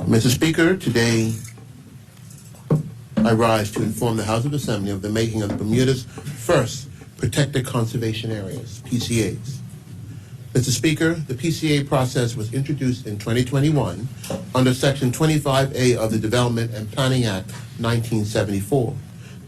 Mr. Speaker, today I rise to inform the House of Assembly of the making of the Bermuda's first Protected Conservation Areas, PCAs. Mr. Speaker, the PCA process was introduced in 2021 under Section 25A of the Development and Planning Act 1974.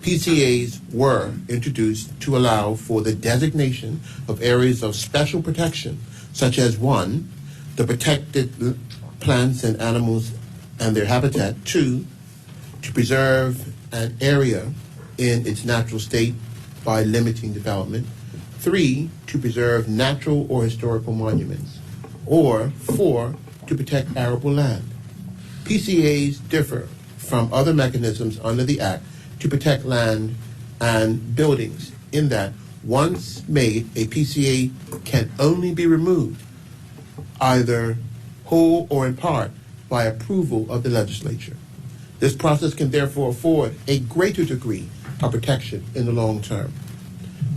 PCAs were introduced to allow for the designation of areas of special protection, such as 1, the protected plants and animals and their habitat; 2, to preserve an area in its natural state by limiting development; 3, to preserve natural or historical monuments; or 4, to protect arable land. PCAs differ from other mechanisms under the Act to protect land and buildings in that once made, a PCA can only be removed, either whole or in part, by approval of the legislature. This process can therefore afford a greater degree of protection in the long term.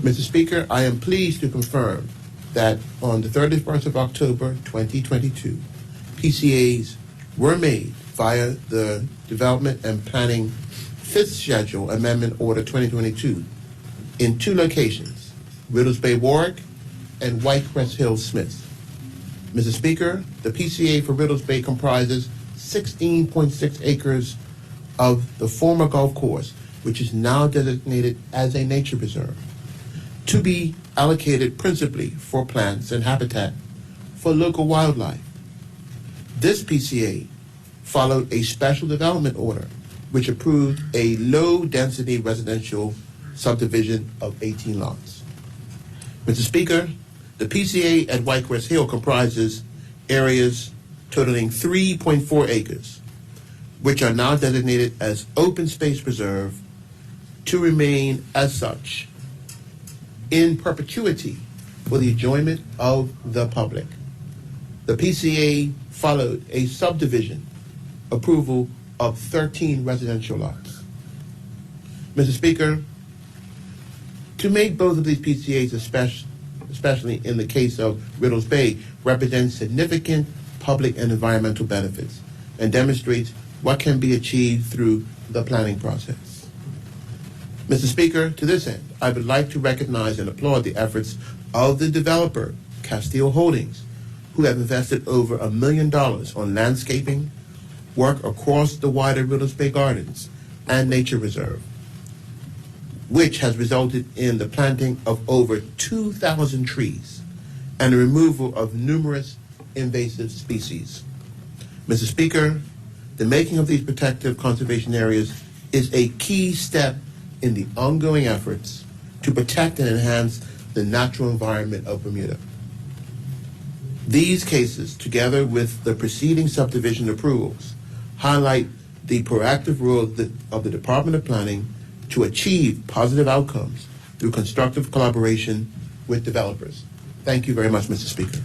Mr. Speaker, I am pleased to confirm that on the 31st of October 2022, PCAs were made via the Development and Planning 5th Schedule Amendment Order 2022 in 2 locations, Riddell Bay, Warwick, and White Crest Hill, Smith. Mr. Speaker, the PCA for Riddell Bay comprises 16.6 acres of the former golf course, which is now designated as a nature preserve, to be allocated principally for plants and habitat for local wildlife. This PCA followed a special development order which approved a low-density residential subdivision of 18 lots. Mr. Speaker, the PCA at White Crest Hill comprises areas totaling 3.4 acres, which are now designated as open space preserve to remain as such in perpetuity for the enjoyment of the public. The PCA followed a subdivision approval of 13 residential lots. Mr. Speaker, to make both of these PCAs, especially in the case of Riddell Bay, represents significant public and environmental benefits and demonstrates what can be achieved through the planning process. Mr. Speaker, to this end, I would like to recognize and applaud the efforts of the developer, Castile Holdings, who have invested over $1 million on landscaping work across the wider Riddell Bay Gardens and Nature Reserve, which has resulted in the planting of over 2,000 trees and the removal of numerous invasive species. Mr. Speaker, the making of these protective conservation areas is a key step in the ongoing efforts to protect and enhance the natural environment of Bermuda. These cases, together with the preceding subdivision approvals, highlight the proactive role of the Department of Planning to achieve positive outcomes through constructive collaboration with developers. Thank you very much, Mr. Speaker.